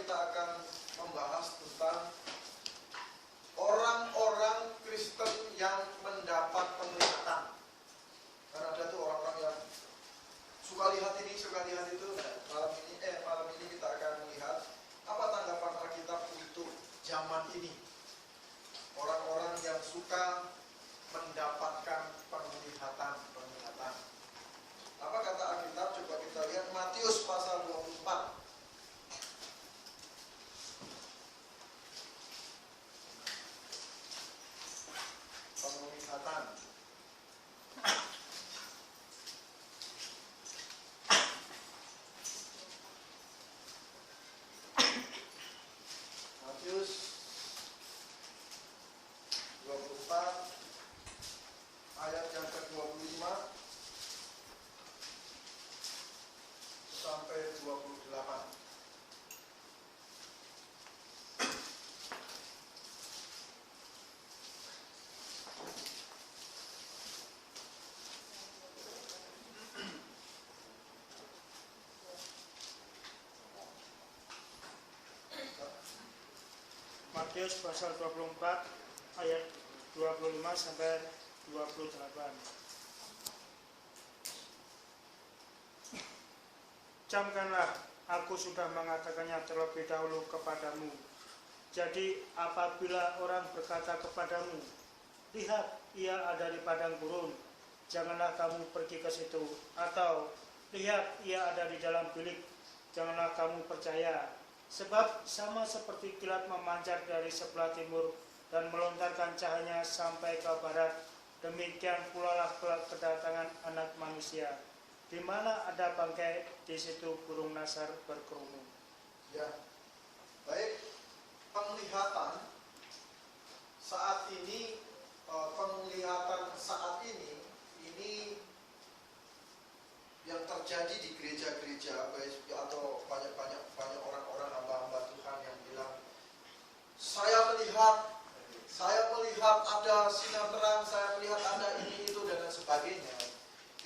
kita akan membahas tentang orang-orang Kristen yang mendapat penglihatan. Karena ada tuh orang-orang yang suka lihat ini, suka lihat itu. Nah, malam ini kita akan melihat apa tanggapan Alkitab untuk zaman ini. Orang-orang yang suka mendapatkan penglihatan. Apa kata Alkitab? Coba kita lihat Matius pasal 24. Penglihatan. Matius 24 ayat yang ke-25 sampai 28. Matius pasal 24 ayat 25 sampai 28. Camkanlah, aku sudah mengatakannya terlebih dahulu kepadamu. Jadi apabila orang berkata kepadamu, lihat, ia ada di padang gurun, janganlah kamu pergi ke situ. Atau, lihat, ia ada di dalam bilik, janganlah kamu percaya. Sebab sama seperti kilat memancar dari sebelah timur dan melontarkan cahayanya sampai ke barat, demikian pula lah kedatangan Anak Manusia. Di mana ada bangkai, di situ burung nasar berkerumun. Ya, baik. Penglihatan saat ini, ini yang terjadi di gereja-gereja, atau banyak orang-orang hamba-hamba Tuhan yang bilang, saya melihat ada sinar terang, saya melihat ada ini itu dan lain sebagainya.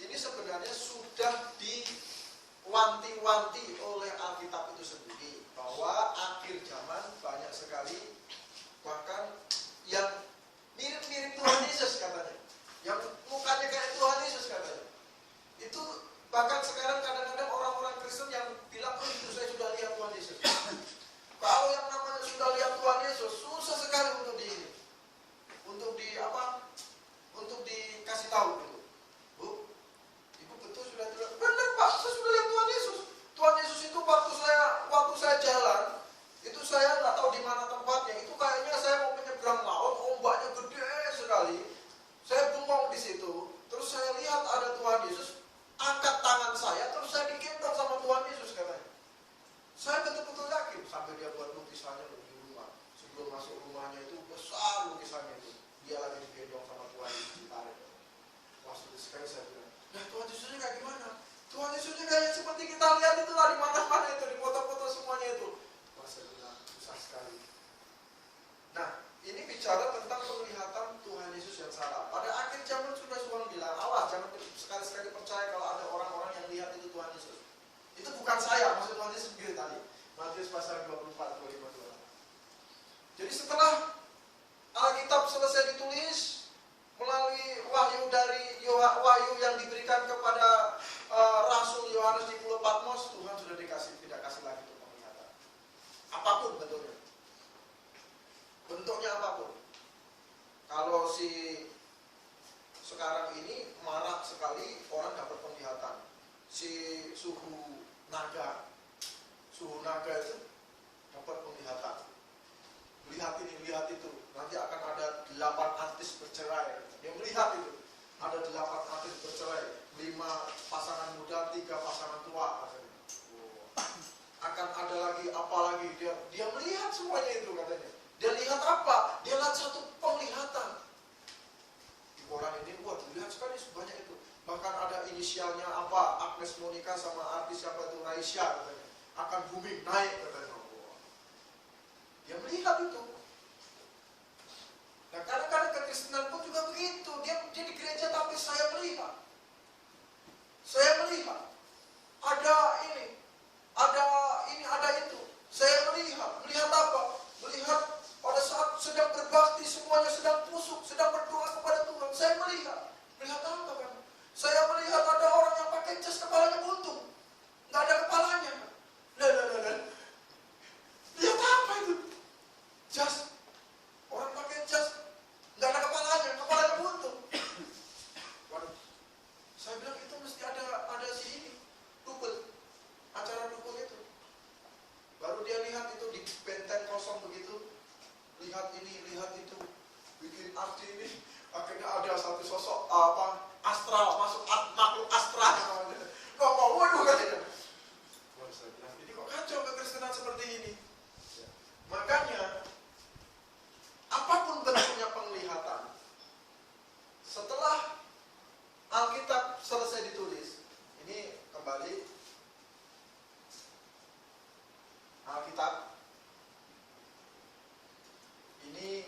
Ini sebenarnya sudah diwanti-wanti oleh Alkitab itu sendiri, bahwa akhir zaman banyak sekali bahkan yang mirip-mirip Tuhan Yesus katanya, yang mukanya kayak Tuhan Yesus katanya. Itu bahkan sekarang kadang-kadang orang-orang Kristen yang bilang, oh itu saya sudah lihat Tuhan Yesus. Kalau yang namanya sudah lihat Tuhan Yesus, susah sekali untuk dikasih tahu gitu. Bu, ibu betul sudah lihat? Benar Pak, saya sudah lihat Tuhan Yesus. Tuhan Yesus itu waktu saya jalan, itu saya nggak tahu di mana tempatnya. Itu kayaknya saya mau menyeberang laut, ombaknya gede sekali. Saya bengong di situ. Terus saya lihat ada Tuhan Yesus, angkat tangan saya, terus saya digendong sama Tuhan Yesus katanya. Saya betul-betul yakin, sampai dia buat lukisannya di rumah. Sebelum masuk rumahnya itu besar lukisannya itu. Dia lagi digendong sama Tuhan Yesus ditarik. Wah, sulit sekali saya bilang. Nah, Tuhan Yesusnya kayak gimana? Tuhan Yesusnya kayak seperti kita lihat itu lah di mana-mana itu, di foto-foto semuanya itu. Wah, saya bilang susah sekali. Nah, ini bicara tentang penglihatan Tuhan Yesus yang salah. Pada akhir zaman sudah Tuhan bilang, awas jangan sekali-sekali percaya kalau ada orang-orang yang lihat itu Tuhan Yesus. Itu bukan saya, maksud Tuhan Yesus sendiri tadi. Matius pasal 24, 25. Jadi setelah Alkitab selesai ditulis melalui wahyu wahyu yang diberikan kepada Rasul Yohanes di Pulau Patmos, Tuhan sudah tidak kasih lagi untuk penglihatan. Apapun bentuknya. Bentuknya apapun. Kalau sekarang ini marak sekali orang dapat penglihatan. Suhu naga itu dapat penglihatan. Lihat ini, lihat itu. Nanti akan ada 8 artis bercerai. Dia melihat itu. Ada 8 artis bercerai. 5 pasangan muda, 3 pasangan tua. Akan ada lagi, apa lagi. Dia melihat semuanya itu katanya. Dia lihat apa? Dia lihat satu penglihatan. Di koran ini, wah dilihat sekali sebanyak itu. Bahkan ada inisialnya apa, Agnes Monica sama artis siapa itu, Raisya katanya. Akan booming, naik katanya. Dia melihat itu. Nah kadang-kadang kekristenan pun juga begitu. Dia di gereja tapi saya melihat. Ada ini, ada itu. Saya melihat di benteng kosong begitu, lihat ini, lihat itu, bikin arti ini, akhirnya ada satu sosok astral, masuk makhluk astral namanya. Kok mau waduh katanya. Wah, saya bilang, ini kok kacau kekristenan seperti ini. Makanya apapun bentuknya penglihatan, setelah Alkitab selesai ditulis, ini kembali Alkitab ini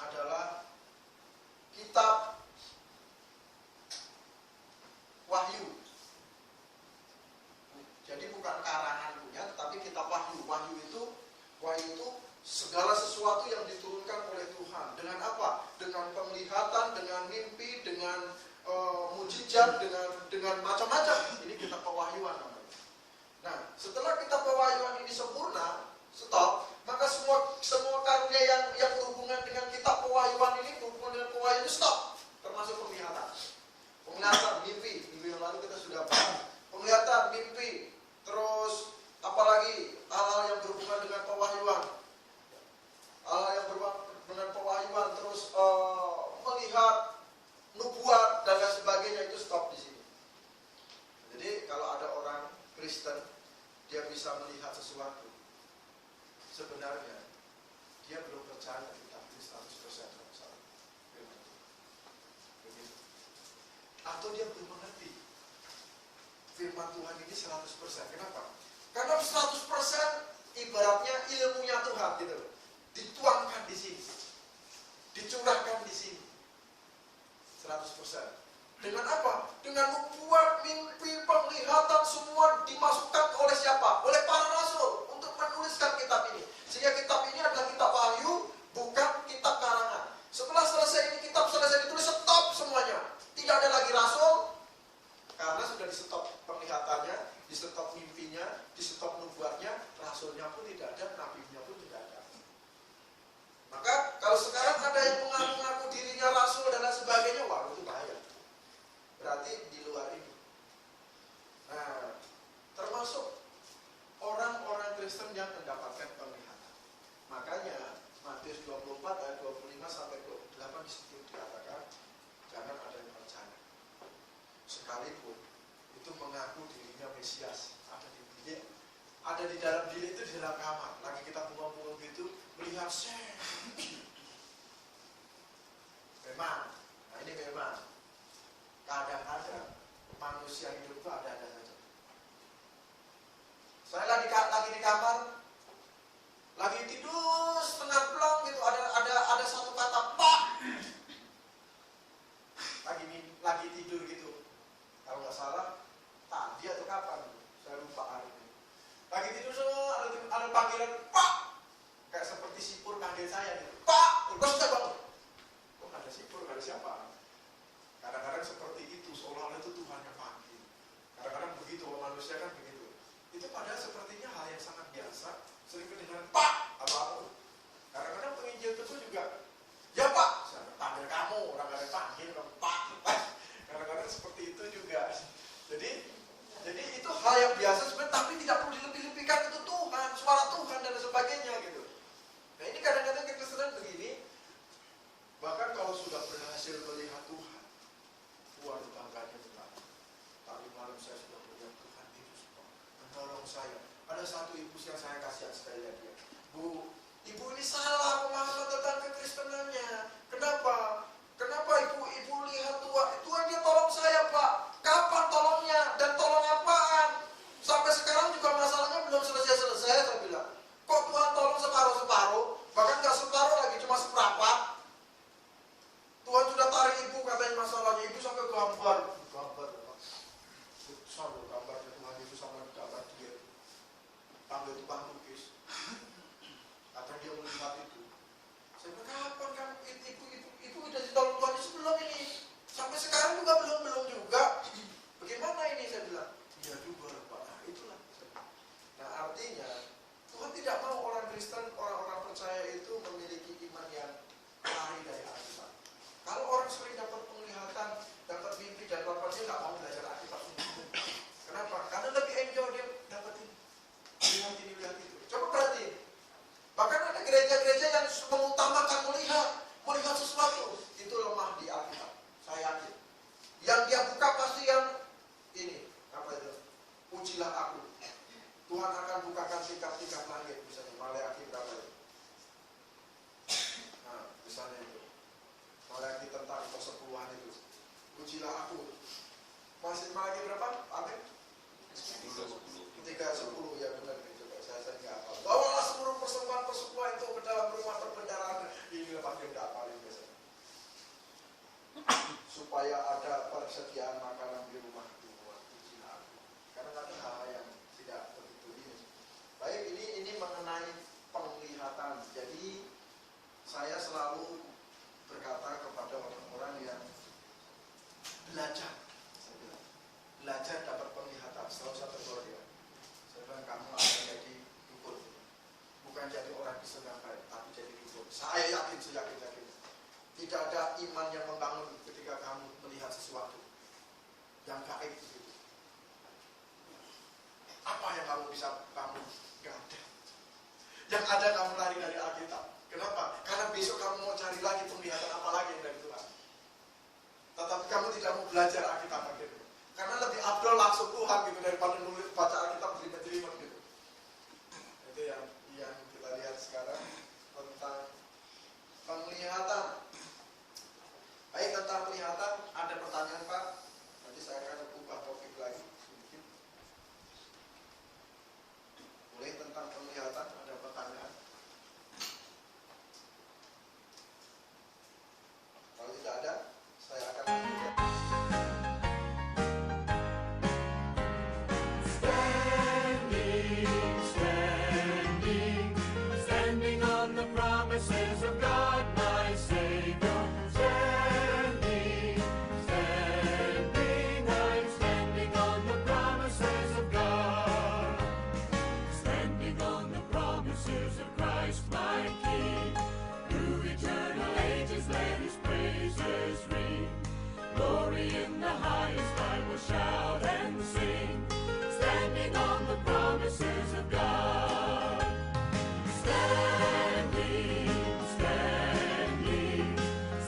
adalah kitab Wahyu. Jadi bukan karangan punya, tetapi kitab Wahyu. Wahyu itu segala sesuatu yang diturunkan oleh Tuhan. Dengan apa? Dengan penglihatan, dengan mimpi, dengan mujizat, dengan macam-macam. Ini kitab pewahyuan namanya. Nah, setelah kitab pewahyuan ini sempurna, stop, maka semua karunia yang berhubungan dengan kitab pewahyuan ini, berhubungan dengan pewahyuan itu stop, termasuk penglihatan. Penglihatan, mimpi, minggu yang lalu kita sudah bahas. Penglihatan, mimpi, terus apalagi hal-hal yang berhubungan dengan pewahyuan. Hal-hal yang berhubungan dengan pewahyuan, terus melihat, nubuat dan lain sebagainya, itu stop di sini. Jadi kalau ada orang Kristen, dia bisa melihat sesuatu, sebenarnya dia belum percaya kitab ini 100% sama salah. Begitu. Atau dia belum mengerti firman Tuhan ini 100%. Kenapa? Karena 100% ibaratnya ilmunya Tuhan gitu loh. Dituangkan di sini, dicurahkan di sini 100%. Dengan apa? Dengan membuat mimpi, penglihatan, semua dimasukkan oleh siapa? Oleh para rasul untuk menuliskan kitab ini. Sehingga kitab ini adalah kitab Wahyu, bukan kitab karangan. Setelah selesai ini, kitab selesai ditulis, stop semuanya. Tidak ada lagi rasul, karena sudah di stop penglihatannya, di stop mimpinya, di stop nubuatnya, rasulnya pun tidak ada, nabinya pun tidak ada. Maka kalau sekarang ada yang mengaku-ngaku dirinya rasul dan lain sebagainya, wah itu bahaya. Berarti di luar ini. Nah, termasuk orang-orang Kristen yang mendapatkan penglihatan. Makanya Matius 24 ayat 25 sampai 28 disitu dikatakan jangan ada yang percaya. Sekalipun itu mengaku dirinya Mesias, ada di bilik, ada di dalam bilik itu di dalam kamar. Lagi kita bengong-bengong gitu, melihat memang, nah ini memang kadang-kadang manusia hidup itu ada-ada saja. Saya lagi di kamar, lagi tidur setengah plong gitu, ada satu kata pak, lagi tidur gitu. Kalau nggak salah tadi atau kapan, saya lupa hari ini. Lagi tidur semua ada panggilan pak, kayak seperti sipur panggil saya gitu, pak, terus saya bangun. Kok ada sipur, ada siapa? Kadang-kadang seperti itu, seolah-olah itu Tuhan yang panggil. Kadang-kadang begitu, manusia kan begitu. Itu padahal sepertinya hal yang sangat biasa, sering kedengaran pak atau apa. Kadang-kadang penginjil itu juga, ya pak, saya panggil kamu, orang ada panggil kamu pak. Kadang-kadang seperti itu juga. Jadi itu hal yang biasa sebenarnya, tapi tidak perlu dilebih-lebihkan, itu Tuhan, suara Tuhan dan sebagainya gitu. Nah ini kadang-kadang kekristenan begini, bahkan kalau sudah berhasil melihat Tuhan, waduh bangganya benar. Tadi malam saya sudah melihat Tuhan itu semua menolong saya. Ada satu ibu yang saya kasihan sekali lagi dia. Bu, ibu ini salah pemahaman tentang kekristenannya. Kenapa? Kenapa ibu lihat Tuhan dia tolong saya pak. Kapan tolongnya? Dan tolong apaan? Sampai sekarang juga masalahnya belum selesai-selesai, saya bilang. Kok Tuhan tolong separuh-separuh? Bahkan gak separuh lagi, cuma seperempat. Tuhan sudah tarik ibu katanya masalahnya. Ibu sampai gambar sampai gambarnya Tuhan itu sama gambar dia. Panggil tukang lukis. Atau dia melihat itu. Saya bilang, kapan kan ibu Tuhan akan bukakan tingkap-tingkap langit, misalnya Maleakhi berapa itu? Nah, misalnya itu Maleakhi tentang persepuluhan itu. Ujilah aku. Masih Maleakhi berapa? Amin? 3:10 ya benar itu. Saya nggak hafal. Bawalah seluruh persembahan persepuluhan itu ke dalam rumah perbendaharaan. Ini pakai nggak hafalin biasanya. Supaya ada persediaan makanan di rumah Tuhan. Ujilah aku. Karena ada hal yang tidak begitu ini. Baik, ini mengenai penglihatan. Jadi saya selalu berkata kepada orang-orang yang belajar, saya bilang, belajar dapat penglihatan. Selalu saya tegur dia. Saya bilang kamu akan jadi dukun, bukan jadi orang kesenangan, tapi jadi dukun. Saya yakin. Tidak ada iman yang membangun ketika kamu melihat sesuatu yang gaib begitu. Apa yang kamu bisa bangun? Gak ada. Yang ada kamu lari dari Alkitab. Kenapa? Karena besok kamu mau cari lagi penglihatan apa lagi yang dari Tuhan. Tetapi kamu tidak mau belajar Alkitab akhirnya. Karena lebih afdol langsung Tuhan gitu daripada nulis baca Alkitab jelimet-jelimet gitu. Itu yang kita lihat sekarang tentang penglihatan. Baik, tentang penglihatan ada pertanyaan Pak. Nanti saya akan ubah topik lagi sedikit. Boleh tentang penglihatan ada pertanyaan? Kalau tidak ada, saya akan lanjutkan. Standing on the promises of God, my Savior. I'm standing on the promises of God. Standing on the promises of Christ, my King. Through eternal ages, let His praises ring. Glory in the highest, I will shout and sing. Standing on the promises of God.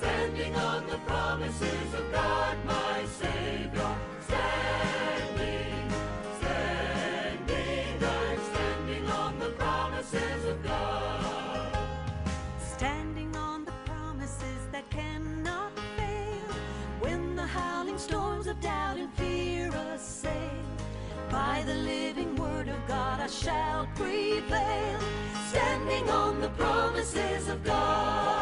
Standing on the promises of God, my Savior. Standing, I'm standing on the promises of God. Standing on the promises that cannot fail. When the howling storms of doubt and fear assail, by the living word of God I shall prevail. Standing on the promises of God.